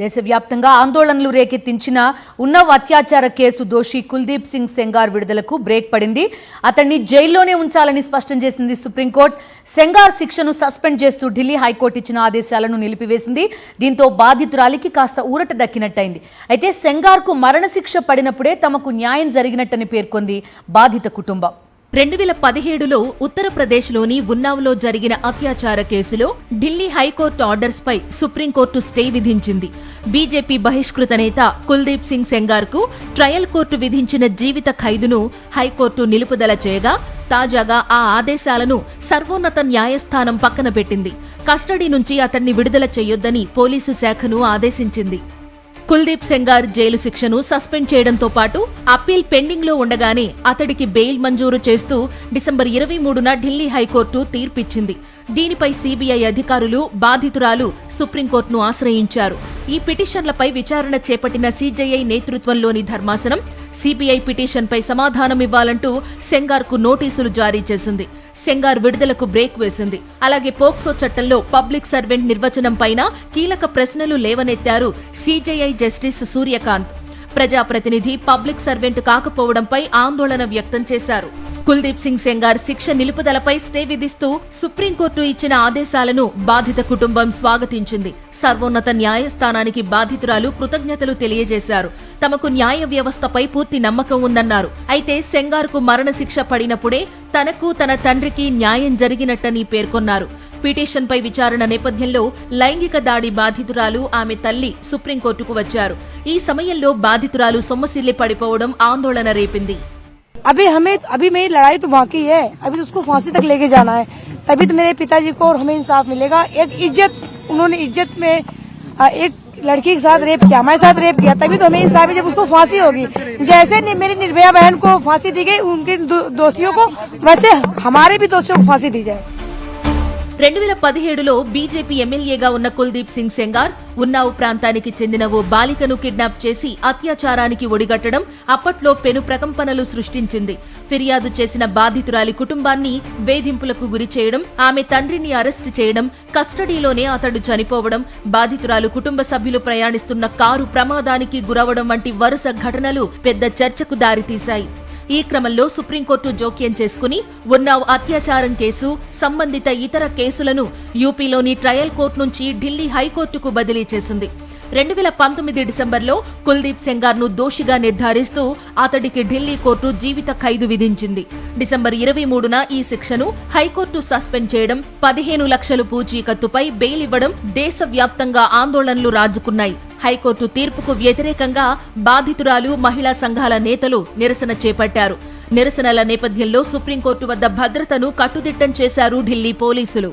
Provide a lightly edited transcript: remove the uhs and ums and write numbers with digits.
దేశవ్యాప్తంగా ఆందోళనలు రేకెత్తించిన ఉన్నవ్ అత్యాచార కేసు దోషి కుల్దీప్ సింగ్ సెంగార్ విడుదలకు బ్రేక్ పడింది. అతన్ని జైల్లోనే ఉంచాలని స్పష్టం చేసింది సుప్రీంకోర్టు. సెంగార్ శిక్షను సస్పెండ్ చేస్తూ ఢిల్లీ హైకోర్టు ఇచ్చిన ఆదేశాలను నిలిపివేసింది. దీంతో బాధితురాలికి కాస్త ఊరట దక్కినట్టయింది. అయితే సెంగార్కు మరణశిక్ష పడినప్పుడే తమకు న్యాయం జరిగినట్టని పేర్కొంది బాధిత కుటుంబం. 2017లో ఉత్తరప్రదేశ్లోని ఉన్నావ్లో జరిగిన అత్యాచార కేసులో ఢిల్లీ హైకోర్టు ఆర్డర్స్ పై సుప్రీంకోర్టు స్టే విధించింది. బీజేపీ బహిష్కృత నేత కుల్దీప్ సింగ్ సెంగార్కు ట్రయల్ కోర్టు విధించిన జీవిత ఖైదును హైకోర్టు నిలుపుదల చేయగా తాజాగా ఆ ఆదేశాలను సర్వోన్నత న్యాయస్థానం పక్కన పెట్టింది. కస్టడీ నుంచి అతన్ని విడుదల చేయొద్దని పోలీసు శాఖను ఆదేశించింది. కుల్దీప్ సెంగార్ జైలు శిక్షను సస్పెండ్ చేయడంతో పాటు అప్పీల్ పెండింగ్ లో ఉండగానే అతడికి బెయిల్ మంజూరు చేస్తూ డిసెంబర్ 23న ఢిల్లీ హైకోర్టు తీర్పిచ్చింది. దీనిపై సీబీఐ అధికారులు బాధితురాలు సుప్రీంకోర్టును ఆశ్రయించారు. ఈ పిటిషన్లపై విచారణ చేపట్టిన సీజేఐ నేతృత్వంలోని ధర్మాసనం సీబీఐ పిటిషన్పై సమాధానమివ్వాలంటూ సెంగార్కు నోటీసులు జారీ చేసింది. సెంగార్ విడుదలకు బ్రేక్ వేసింది. అలాగే పోక్సో చట్టంలో పబ్లిక్ సర్వెంట్ నిర్వచనం పైన కీలక ప్రశ్నలు లేవనెత్తారు సీజేఐ జస్టిస్ సూర్యకాంత్. ప్రజాప్రతినిధి పబ్లిక్ సర్వెంట్ కాకపోవడంపై ఆందోళన వ్యక్తం చేశారు. కుల్దీప్ సింగ్ సెంగార్ శిక్ష నిలుపుదలపై స్టే విధిస్తూ సుప్రీంకోర్టు ఇచ్చిన ఆదేశాలను బాధిత కుటుంబం స్వాగతించింది. సర్వోన్నత న్యాయస్థానానికి బాధితురాలు కృతజ్ఞతలు తెలియజేశారు. తమకు న్యాయ వ్యవస్థపై పూర్తి నమ్మకం ఉందన్నారు. అయితే సెంగార్కు మరణశిక్ష పడినప్పుడే తనకు తన తండ్రికి న్యాయం జరిగినట్టని పేర్కొన్నారు. పిటిషన్పై విచారణ నేపథ్యంలో లైంగిక దాడి బాధితురాలు ఆమె తల్లి సుప్రీంకోర్టుకు వచ్చారు. ఈ సమయంలో బాధితురాలు సొమ్మసిల్లి పడిపోవడం ఆందోళన రేపింది. अभी मेरी लड़ाई तो बाकी है, अभी तो उसको फांसी तक लेके जाना है, तभी तो मेरे पिताजी को और हमें इंसाफ मिलेगा. एक इज्जत, उन्होंने इज्जत में एक लड़की के साथ रेप किया, हमारे साथ रेप किया, तभी तो हमें इंसाफ है जब उसको फांसी होगी. जैसे मेरी निर्भया बहन को फांसी दी गई उनके दोषियों को, वैसे हमारे भी दोषियों को फांसी दी जाए. 2017లో బీజేపీ ఎమ్మెల్యేగా ఉన్న కుల్దీప్ సింగ్ సెంగార్ ఉన్నావ్ ప్రాంతానికి చెందిన ఓ బాలికను కిడ్నాప్ చేసి అత్యాచారానికి ఒడిగట్టడం అప్పట్లో పెను ప్రకంపనలు సృష్టించింది. ఫిర్యాదు చేసిన బాధితురాలి కుటుంబాన్ని వేధింపులకు గురి చేయడం, ఆమె తండ్రిని అరెస్టు చేయడం, కస్టడీలోనే అతడు చనిపోవడం, బాధితురాలు కుటుంబ సభ్యులు ప్రయాణిస్తున్న కారు ప్రమాదానికి గురవడం వంటి వరుస ఘటనలు పెద్ద చర్చకు దారితీశాయి. ఈ క్రమంలో సుప్రీంకోర్టు జోక్యం చేసుకుని ఉన్నావ్ అత్యాచారం కేసు, సంబంధిత ఇతర కేసులను యూపీలోని ట్రయల్ కోర్టు నుంచి ఢిల్లీ హైకోర్టుకు బదిలీ చేసింది. 2019 డిసెంబర్లో కుల్దీప్ సెంగార్ను దోషిగా నిర్ధారిస్తూ అతడికి ఢిల్లీ కోర్టు జీవిత ఖైదు విధించింది. డిసెంబర్ 23న ఈ శిక్షను హైకోర్టు సస్పెండ్ చేయడం, 15 లక్షలు పూచీకత్తుపై బెయిల్ ఇవ్వడం దేశవ్యాప్తంగా ఆందోళనలు రాజుకున్నాయి. హైకోర్టు తీర్పుకు వ్యతిరేకంగా బాధితురాలు, మహిళా సంఘాల నేతలు నిరసన చేపట్టారు. నిరసనల నేపథ్యంలో సుప్రీంకోర్టు వద్ద భద్రతను కట్టుదిట్టం చేశారు ఢిల్లీ పోలీసులు.